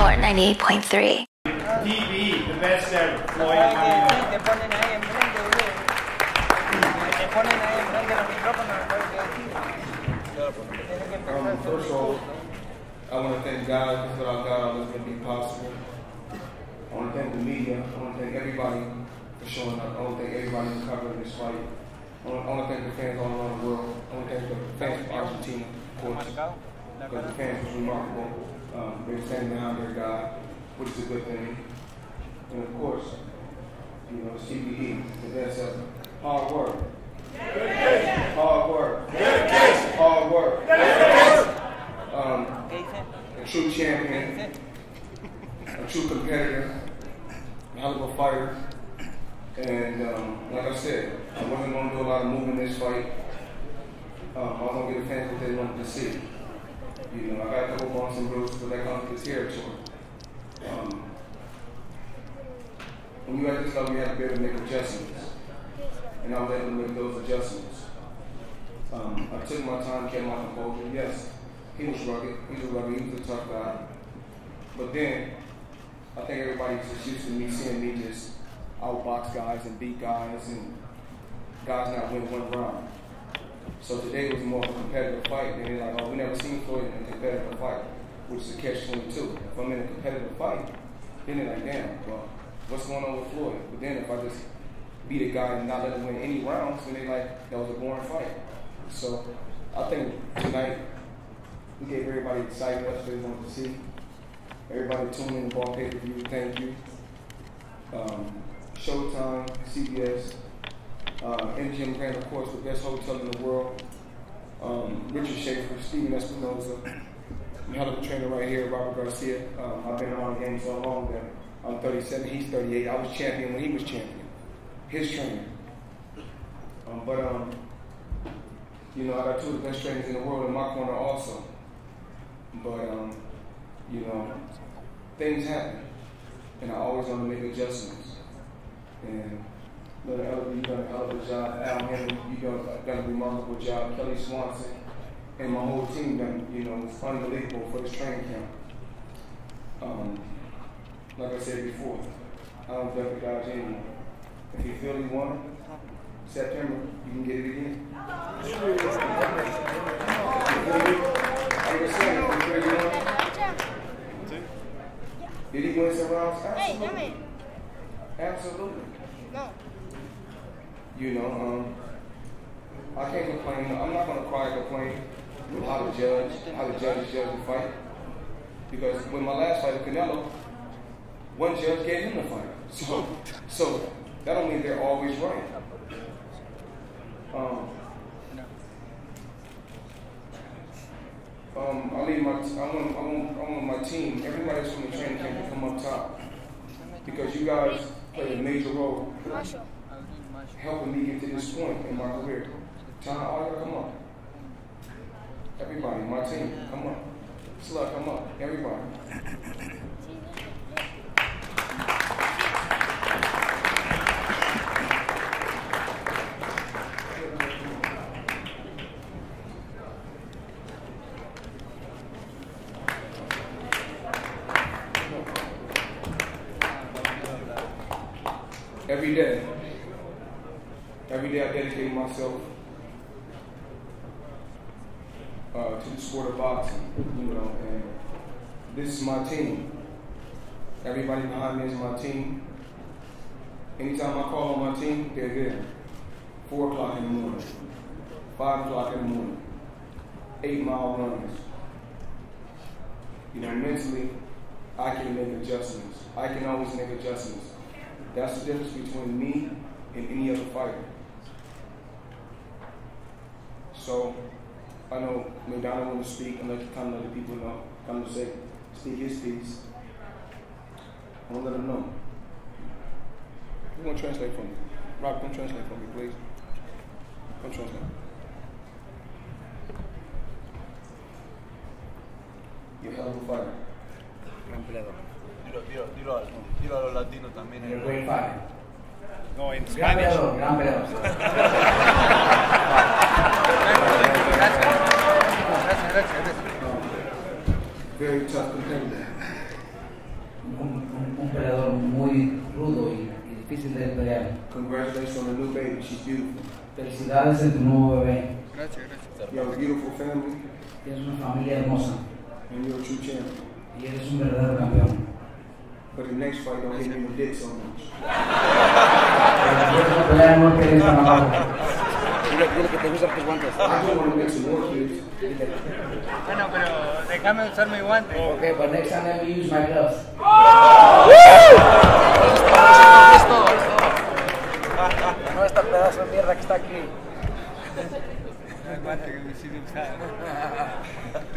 Sport 98.3. DB, the best ever. Floyd, first of all, I want to thank God, because without God, all this wouldn't be possible. I want to thank the media. I want to thank everybody for showing up. I want to thank everybody for covering this fight. I want to thank the fans all around the world. I want to thank the fans from Argentina, of course, because the fans was remarkable. They were standing behind their guy, which is a good thing. And of course, you know, CBE, the best ever. Hard work. Hard work. Hard work. A true champion, a true competitor, a hell of a fighter. And like I said, I wasn't going to do a lot of moving in this fight. I was going to get the fans what they wanted to see. You know, I got a couple bumps and bruises, but that comes with the territory. When you at this level, you have to be able to make adjustments. And I was able to make those adjustments. I took my time, kept my composure. Yes, he was rugged. He was a tough guy. But then, I think everybody's just used to me seeing me just outbox guys and beat guys and guys not win one round. So today was more of a competitive fight. And they're like, oh, we never seen Floyd in a competitive fight, which is a catch-22. If I'm in a competitive fight, then they're like, damn, well, what's going on with Floyd? But then if I just beat a guy and not let him win any rounds, then they like, that was a boring fight. So I think tonight we gave everybody excited. That's what they wanted to see. Everybody tuned in the ball pay-per-view. Thank you. Showtime, CBS, MGM Grand, of course, the best hotel in the world. Richard Schaefer, Steven Espinoza, hell of a trainer right here, Robert Garcia. I've been around the game so long that I'm 37, he's 38. I was champion when he was champion. His trainer. You know, I got two of the best trainers in the world in my corner also. But, you know, things happen. And I always want to make adjustments. And Little Elder, you done a hell of a job. Al Henry, you done a remarkable job. Kelly Swanson and my whole team done, you know, it's unbelievable for this training camp. Like I said before, I don't duck the guys anymore. If you feel you want it, September, you can get it again. Did he win some rounds? Absolutely. Absolutely. No. You know, I can't complain. I'm not going to cry and complain with how the judges judge the fight. Because when my last fight with Canelo, one judge gave him the fight. So that don't mean they're always right. I want my team, everybody that's from the training camp to come up top. Because you guys played a major role helping me get to this point in my career. John, all y'all come up. Everybody, my team, come up. Slut, come up. Everybody. Every day I dedicate myself to the sport of boxing, you know, and this is my team. Everybody behind me is my team. Anytime I call on my team, they're there. 4 o'clock in the morning, 5 o'clock in the morning, 8-mile runs. You know, mentally, I can make adjustments. I can always make adjustments. That's the difference between me and any other fighter. So, I know Maidana want to speak, and let the people know, come to speak his piece. I want to let him know. You want to translate for me? Rob, come translate for me, please. Come translate. You're a hell of a fighter. Gran peleador. Dilo a los latinos también. You're a great fighter. No, in Spanish. Gran peleador. Very tough competitor. Congratulations on the new baby. She's beautiful. Felicidades en tu nuevo bebé. Gracias, gracias. You have a beautiful family, Tienes una familia hermosa and you're a true champion. y eres un verdadero campeón. But the next fight, don't hit me in the dick so much. Pero la próxima pelea no pegues tan abajo. Dile que te gustan tus guantes. I do want to make some more kids. Bueno, pero déjame usar mi guante. Okay, but next time let me use my gloves. Es todo. No esta pedazo de mierda que está aquí. El guante que me hiciste usar.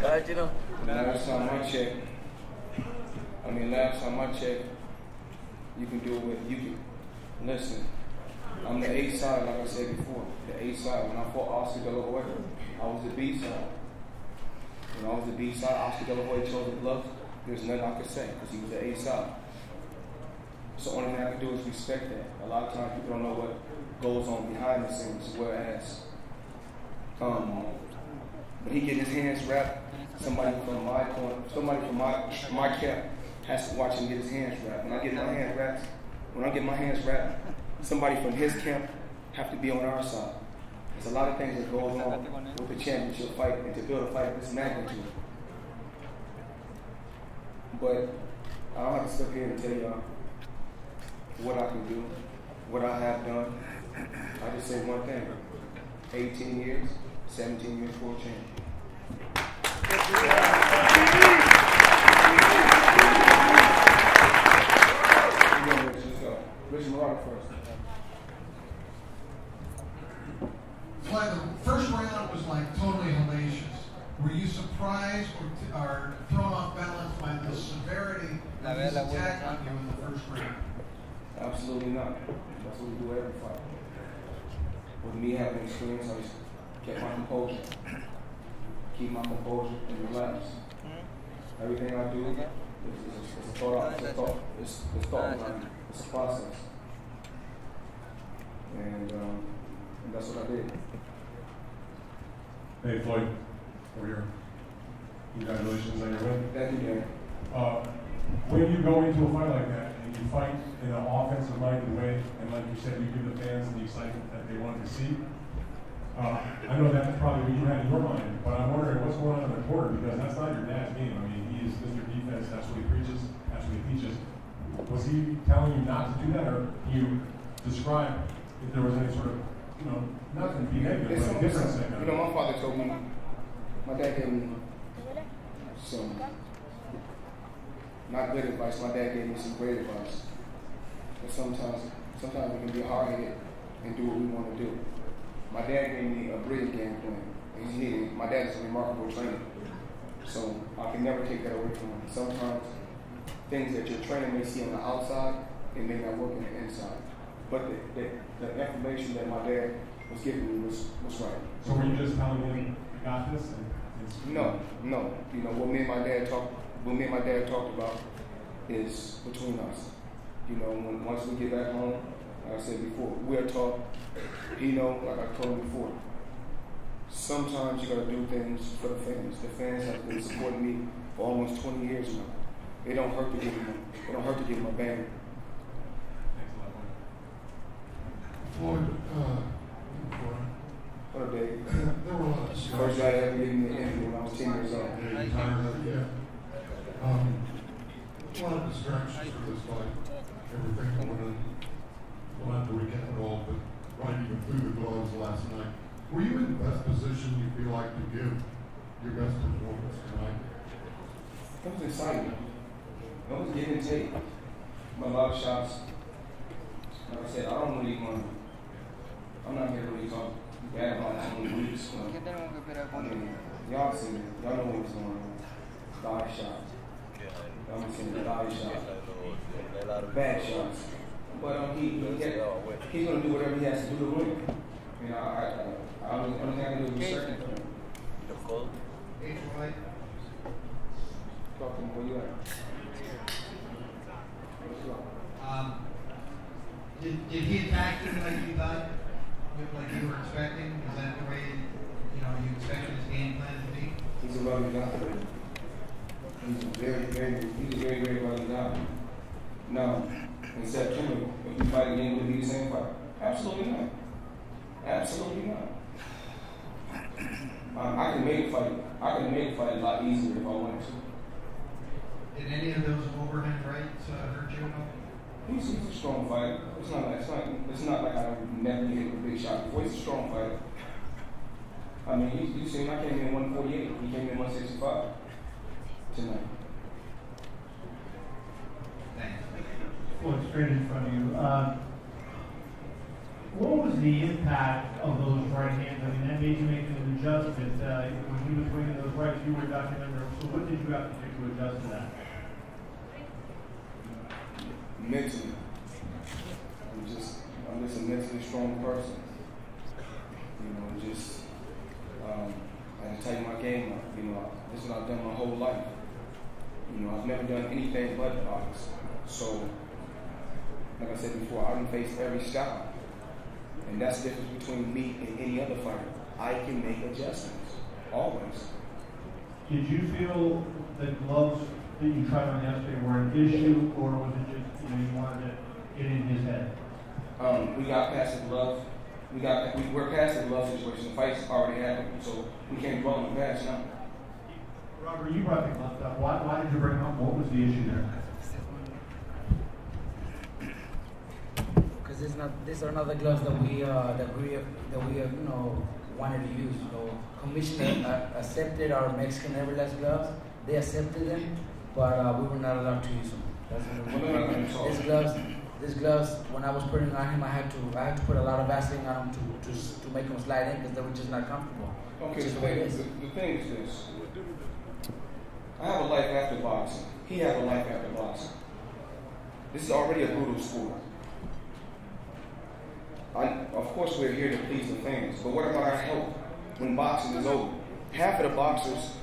Ay, chino. Last time I checked, you can do it. You can listen. I'm the A side, like I said before. The A side. When I fought Oscar De La Hoya, I was the B side. When I was the B side, Oscar De La Hoya chose the gloves. There's nothing I could say because he was the A side. So the only thing I can do is respect that. A lot of times people don't know what goes on behind the scenes, whereas when he get his hands wrapped, somebody from my corner, somebody from my camp has to watch him get his hands wrapped. When I get my hands wrapped, somebody from his camp have to be on our side. There's a lot of things that goes on with the championship fight and to build a fight of this magnitude. But I don't have to sit here and tell y'all what I can do, what I have done. I just say one thing: 18 years, 17 years for a champion. Well, the first round was like totally hellacious. Were you surprised or thrown off balance by the severity of his attack on you in the first round? Absolutely not. That's what we do every fight. With me having experience, I just kept my composure. Keep my composure and relax. Everything I do is a thought. It's a thought. It's a process. And that's what I did. Hey Floyd, over here. Congratulations on your win. Thank you, Dan. When you go into a fight like that and you fight in an offensive-minded way, and like you said, you give the fans the excitement that they want to see. I know that's probably what you had in your mind, but I'm wondering what's going on in the court, because that's not your dad's game. I mean, he is Mr. Defense. That's what he preaches. That's what he teaches. Was he telling you not to do that, or you describe if there was any sort of, nothing to be negative, but a difference? My father told me, my dad gave me some not good advice. My dad gave me some great advice. But sometimes we can be hard-headed and do what we want to do. My dad gave me a brilliant game plan. My dad is a remarkable trainer, so I can never take that away from him. Sometimes things that your trainer may see on the outside, it may not work on the inside. But the information that my dad was giving me was right. So were you just telling him, you got this? No. What me and my dad talked about is between us. Once we get back home, like I said before, we'll talk. Like I told him before, sometimes you gotta do things for the fans. The fans have been supporting me for almost 20 years now. It don't hurt to give them a bang. Floyd, What a day. there were a lot of First guy ever gave me an interview when I was 10 years old. Yeah. A lot of distractions for this fight. Everything going on. We'll have to recap it all, but right even through the gloves last night. Were you in the best position you feel like to give your best performance tonight? It was exciting. It was give and take. A lot of shots. Like I said, I'm not here to really talk bad about how many weeks. Y'all seen it. Y'all know what was going on. Body shots. Y'all seen the body shots. Bad shots. But he's going to do whatever he has to do to win. I don't think I can do is certain for him. Talk to him. Where you at? Let's go. Did he attack you like you thought, like you were expecting? Is that the way you expected his game plan to be? He's a rugged guy. He's a very rugged guy. Now, in September, if we fight again, it'll be the same fight. Absolutely not. Absolutely not. I can make a fight. I can make a fight a lot easier if I wanted to. Did any of those overhand rights hurt you? He's a strong fighter. It's not like I never hit a big shot before. He's a strong fighter. I mean, you seen I came in 148. He came in 165 tonight. Thanks. Well, straight in front of you. What was the impact of those right hands? I mean, that made you make an adjustment. When he was bringing those rights, you were documenting. So what did you have to do to adjust to that? Mentally. I'm just a mentally strong person. You know, I had to tighten my game up. You know, this is what I've done my whole life. You know, I've never done anything but box. So, like I said before, I can face every style. And that's the difference between me and any other fighter. I can make adjustments, always. Did you feel the gloves that you tried on yesterday were an issue, or was it just you wanted to get in his head? We got past the glove. We're past the glove situation. The fight's already happened, so we can't dwell on the past now. Robert, you brought the gloves up. Why did you bring them up? What was the issue there? These are not the gloves that we wanted to use. So Commissioner accepted our Mexican Everlast gloves. They accepted them, but we were not allowed to use them. That's what these gloves. When I was putting them on him, I had to put a lot of Vaseline on them to make them slide in because they were just not comfortable. Okay, the thing is this. I have a life after boxing. He has a life after boxing. This is already a brutal sport. Of course, we're here to please the fans, but what about our health when boxing is over? Half of the boxers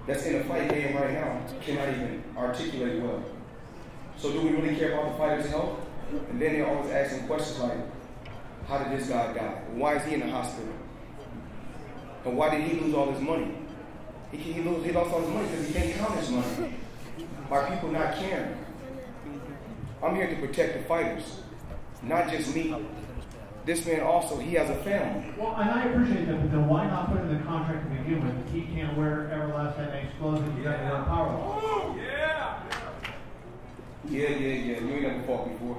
that's in the fight game right now cannot even articulate well. So do we really care about the fighter's health? And then they're always asking questions like, how did this guy die? Why is he in the hospital? And why did he lose all his money? He lost all his money because he can't count his money. Are people not caring? I'm here to protect the fighters, not just me. This man also, he has a family. Well, and I appreciate that, but then why not put in the contract to begin with? He can't wear Everlast MX clothes and you got to wear Power. Oh, yeah! Yeah. You ain't never fought before.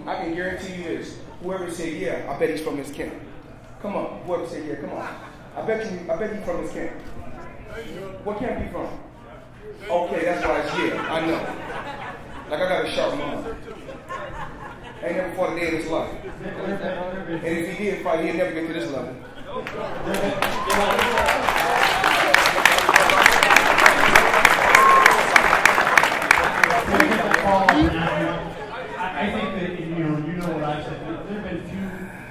I can guarantee you this. Whoever said, yeah, I bet he's from this camp. Come on. Whoever said, yeah, come on. I bet he's from this camp. What camp he from? Okay, that's why it's yeah, I know. Like I got a sharp mind. Ain't never fought a day in his life. And if he did fight, he'd never get to this level. I think that you know what I said. There have been few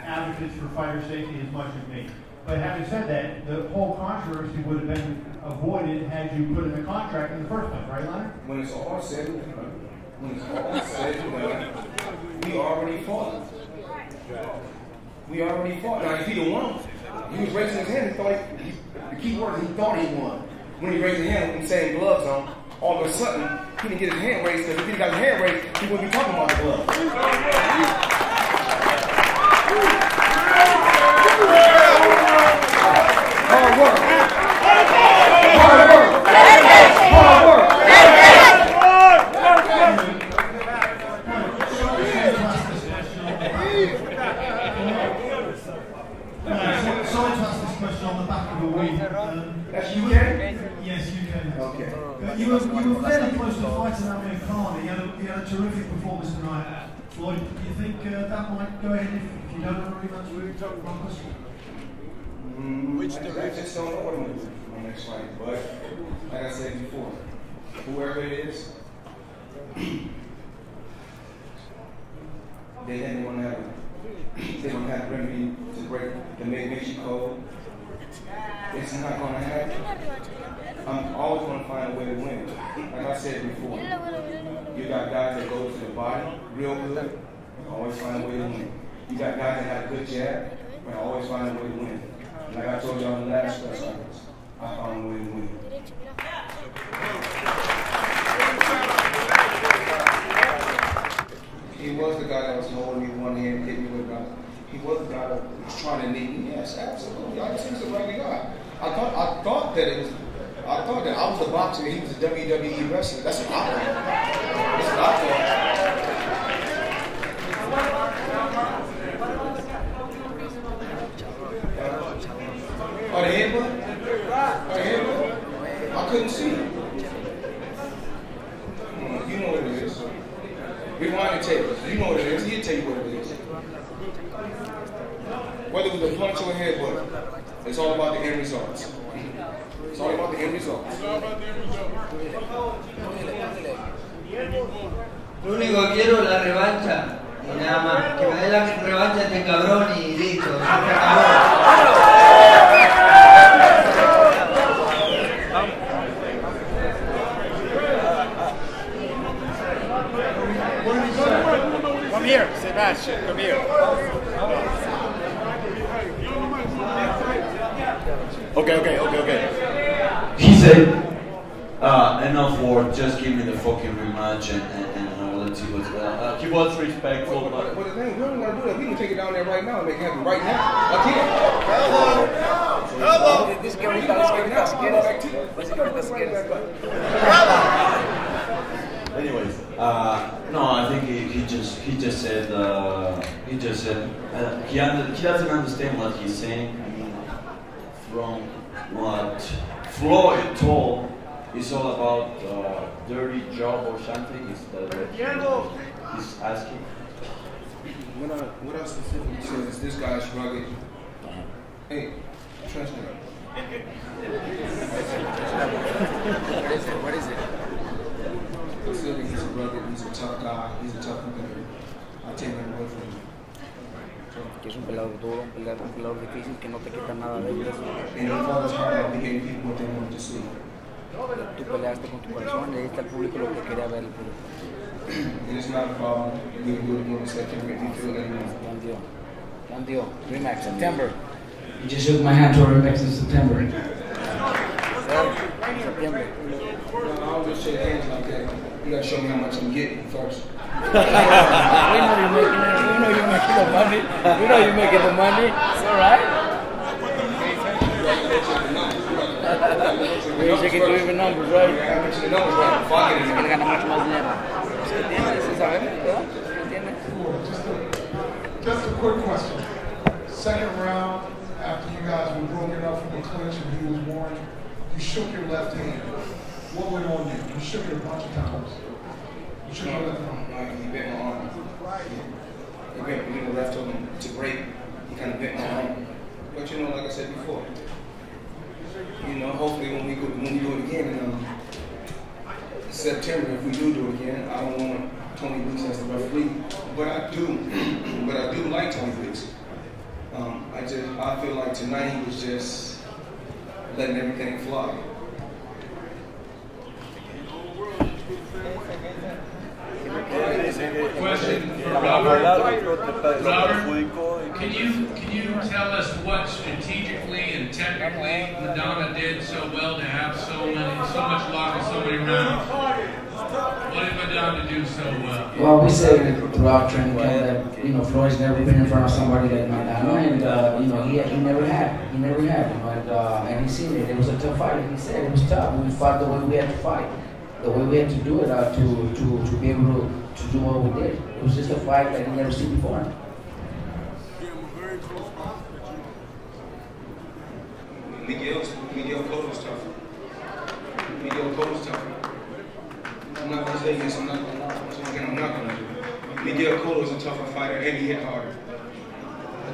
advocates for fighter safety as much as me. But having said that, the whole controversy would have been avoided had you put in the contract in the first place, right, Leonard? When it's all said and done, we already fought. Now, if he'd have won, he was raising his hand and thought the key word is he thought he won. When he raised his hand with the same gloves on, all of a sudden, he didn't get his hand raised because if he got his hand raised, he wouldn't be talking about the gloves. Hard work. Sorry to ask this question on the back of the week. Yes, you can. Okay. You were fairly close to fighting Amir Khan. He had a terrific performance tonight. Floyd, do you think that might go ahead if you don't have a rematch with Broncos? I just don't know what I'm going to do for my next fight. But, like I said before, whoever it is, they didn't want to have a remedy to make you cold. It's not going to happen. I'm always going to find a way to win. Like I said before, you got guys that go to the body real good, always find a way to win. You got guys that have a good jab, but always find a way to win. Like I told y'all in the last press conference, I found a way to win. He was the guy that was holding me one hand and hit me with it. He was the guy that was trying to knee me. Yes, absolutely. I just was the right guy. I thought that I was a boxer and he was a WWE wrestler. That's what I thought. That's what I thought. Oh, the headbutt? Oh, the headbutt? I couldn't see it. You know what it is. Rewind the tape. You know what it is. He'll tell you what it is. Whether it was a punch or a headbutt, it's all about the end results. It's all about the end results. Lo único que quiero es la revancha. Y nada más. Que me dé la revancha este cabrón y listo. Se acabó. Come here, Sebastian, come here. Okay. He said, enough work, just give me the fucking rematch and I'll let you what's well. He was respectful, but... Well, the thing, we don't want to do that. We can take it down there right now and make it happen right now. I can't. Hello. This guy, Anyways, no, I think he just said he doesn't understand what he's saying. I mean, from what Floyd told, it's all about dirty job or something. Is that what he's asking? What I specifically said is this guy's rugged. Hey, translate. What is it? Considering he's a rugged, he's a tough guy, he's a tough competitor. I'll take that away from him. Que es un peleador duro, un peleador difícil que no te quita nada de ellos. And he fought his heart out, he gave people what they wanted to see. Tú peleaste con tu corazón y ahí está el público lo que quería ver el público. And it's not a problem. We can do it again in September if you feel that you Done deal. Done deal. Rematch, September. You just shook my hand to a rematch in September. September. No, I don't just shake hands like that. You gotta show me how much I'm getting first. We know you're making the money. We know you're making the money. It's alright. We check it to even numbers, right? Que le gana mucho más dinero. Just a quick question. Second round, after you guys were broken up from the clinch and he was warned, you shook your left hand. What went on you? You shook it a bunch of times. You shook your left hand. He bent my arm. He bent me the left of him to break. He kind of bent my arm. But you know, like I said before, you know, hopefully when we do it again in September, if we do it again, I don't want Tony Weeks as the referee, but I do like Tony Weeks. I feel like tonight he was just letting everything fly. Question for Robert. Robert, can you tell us what strategically and technically Maidana did so well to have so much luck in so many rounds? What did Maidana do so well? Well, we said it throughout training camp that Floyd's never been in front of somebody like Maidana, and he never had, and he seen it. It was a tough fight. He said it was tough. We fought the way we had to fight, the way we had to do it to be able to do what we did. It was just a fight that he never seen before. Miguel Cotto's tough. Miguel Cotto's tough. I'm not gonna say this. I'm not gonna do it. Miguel Cotto's a tougher fighter, and he hit harder.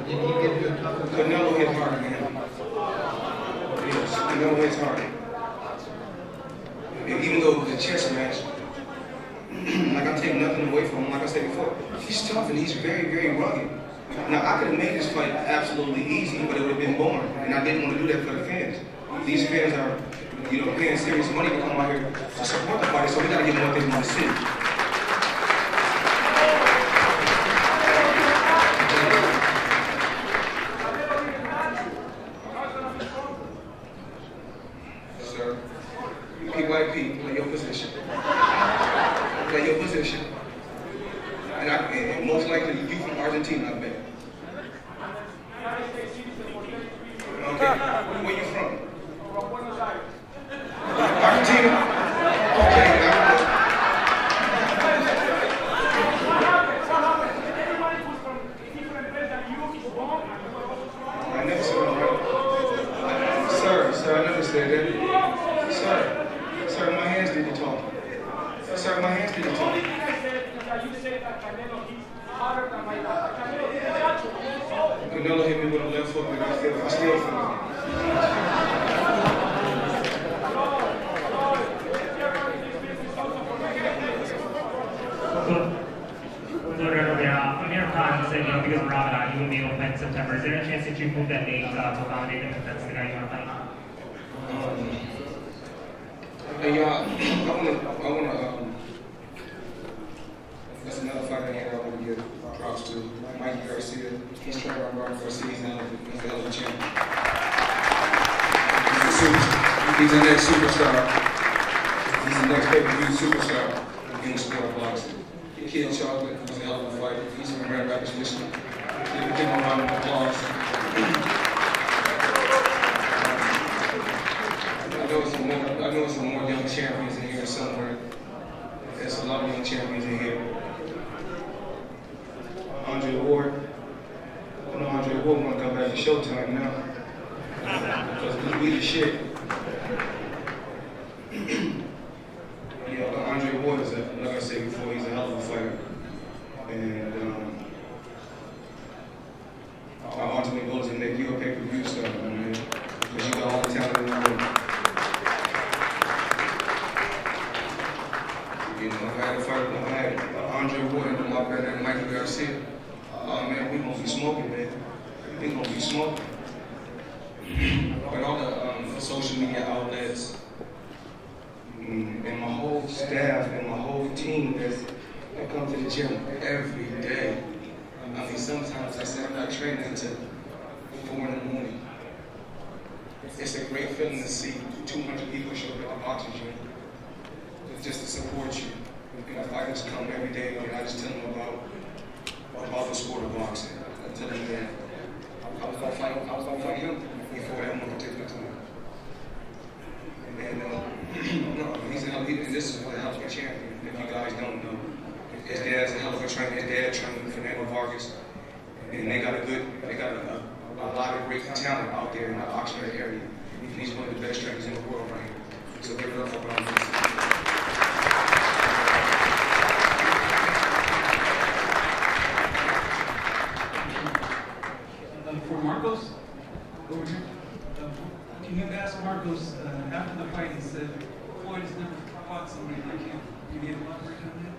Canelo hit harder than him. Yes, Canelo hits harder. And even though it was a chess match, like I'm taking nothing away from him, like I said before, he's tough and he's very, very rugged. Now I could have made this fight absolutely easy, but it would have been boring, and I didn't want to do that for the fans. These fans are, paying serious money to come out here to support the fight, so we gotta give them what they want to see. Sir, Where you from? From Buenos Aires. Argentina? Okay. I never said that, right? Sir, I never said that. Sir, my hands need to talk. Sir, my hands need to talk. Canelo hit me with a left hook, and I still feel it. Amir Khan said, because of Ramadan, you wouldn't be able to fight in September. Is there a chance that you move that date to accommodate him if that's the guy you want to fight? Hey, y'all, I wanna, that's another fighter here I want to give props to. Mikey Garcia. He's trying to run Garcia. He's a hell of a champion. He's the next superstar. He's the next pay-per-view superstar in the sport of boxing. Kid Chocolate was a hell of a fighter. He's from Grand Rapids, Michigan. Give him a round of applause. I know it's some more young champions in here somewhere. There's a lot of young champions in here. Andre Ward. I know Andre Ward want to come back to Showtime now. Because we the shit. Yeah, but Andre Ward is, like I said before, he's a hell of a fighter. And our ultimate goal is to make you a pay-per-view star, man. Because you got all the talent in the world. You know, if I had a fight, if I had Andre Ward and my brother Mikey Garcia, oh man, we gonna be smoking, man. We gonna be smoking. But all the social media outlets, and my whole staff and my whole team that come to the gym every day. I mean, sometimes I say I'm not training until 4 in the morning. It's a great feeling to see 200 people show up at the boxing gym just to support you. And the fighters come every day, and I just tell them about the sport of boxing. I tell them that I was gonna fight him before that one particular time. And no, he's a hell of a, and this is what a hell of a champion. If you guys don't know, his dad's a hell of a trainer. His dad trained Fernando Vargas, and they got a lot of great talent out there in the Oxford area. And he's one of the best trainers in the world right here. So give it up for Brian. For Marcos, over here. Can you ask Marcos after the fight? He said Floyd has never fought somebody like him. Can you elaborate on that?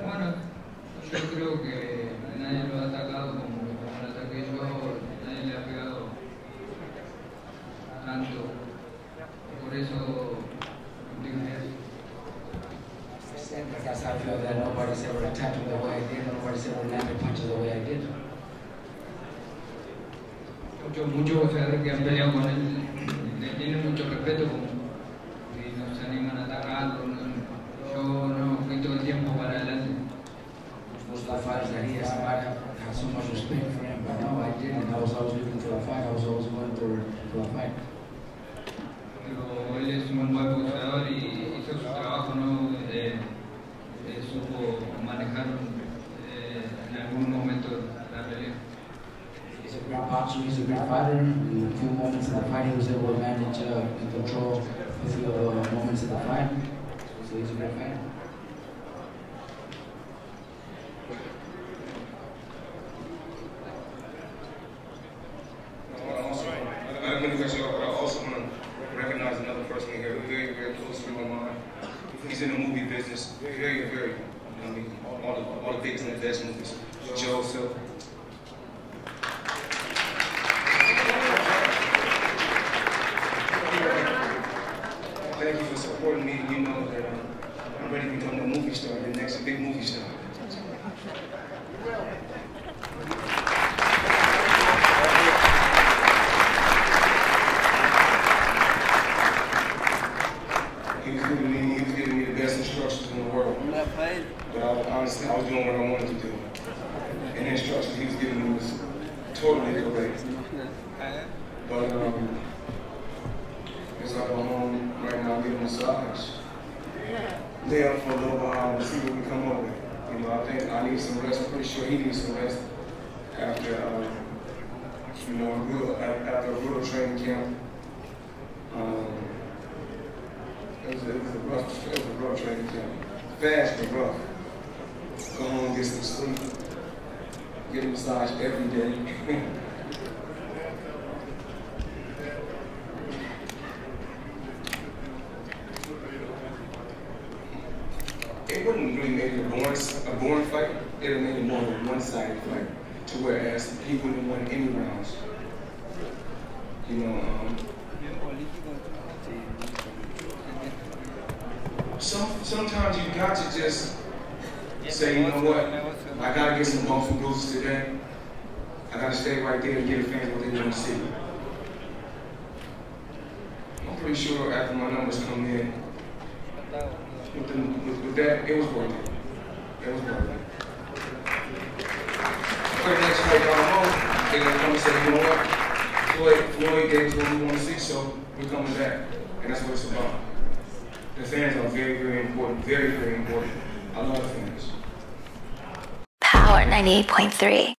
Bueno, yo creo que nadie lo ha atacado como lo ataqué yo, nadie le ha pegado tanto. Por eso dije eso. That's how I feel that nobody's ever attacked me the way I did, nobody's ever landed punches the way I did. Muchos boxeadores que han peleado con él le tienen mucho respeto y no se animan a atacarlo. Yo no fui todo el tiempo para adelante. Most of the fighters that he has had so much respect for him, but no, I didn't. I was always looking for a fight. I was always going for a fight. Pero él es un buen boxeador y hizo su trabajo, ¿no? Supo manejar en algún momento la pelea. He's a great boxer, he's a great fighter. In a few moments of the fight, he was able to manage and control a few moments of the fight. So he's a great fighter. I also want to recognize another person here, very, very close to my mind. He's in the movie business, very, very. I mean, all the biggest and the best movies. Joe Silver. Thank you for supporting me. You know that I'm ready to become the movie star, the next big movie star. He was giving me the best instructions in the world. world. But honestly, I was doing what I wanted to do. And the instructions he was giving me was totally correct. But as I go home right now, get a massage. Lay up for a little while and see what we come up with. You know, I think I need some rest. I'm pretty sure he needs some rest after, after a brutal training camp. It was a rough training camp. Fast but rough. Go home, get some sleep. Get a massage every day. It wouldn't really make it a boring fight. It would make it more of a one-sided fight, to whereas he wouldn't win any rounds. You know, sometimes you got to just say, you know what, I gotta get some bumps and bruises today. I gotta stay right there and give the fans what they want to see. I'm pretty sure after my numbers come in, with that, it was worth it. It was worth it. For the next fight down the road, they're gonna come and say, you know what, Floyd gave us what we want to see, so we're coming back. And that's what it's about. The fans are very, very important. Very, very important. I love the fans. Power 98.3.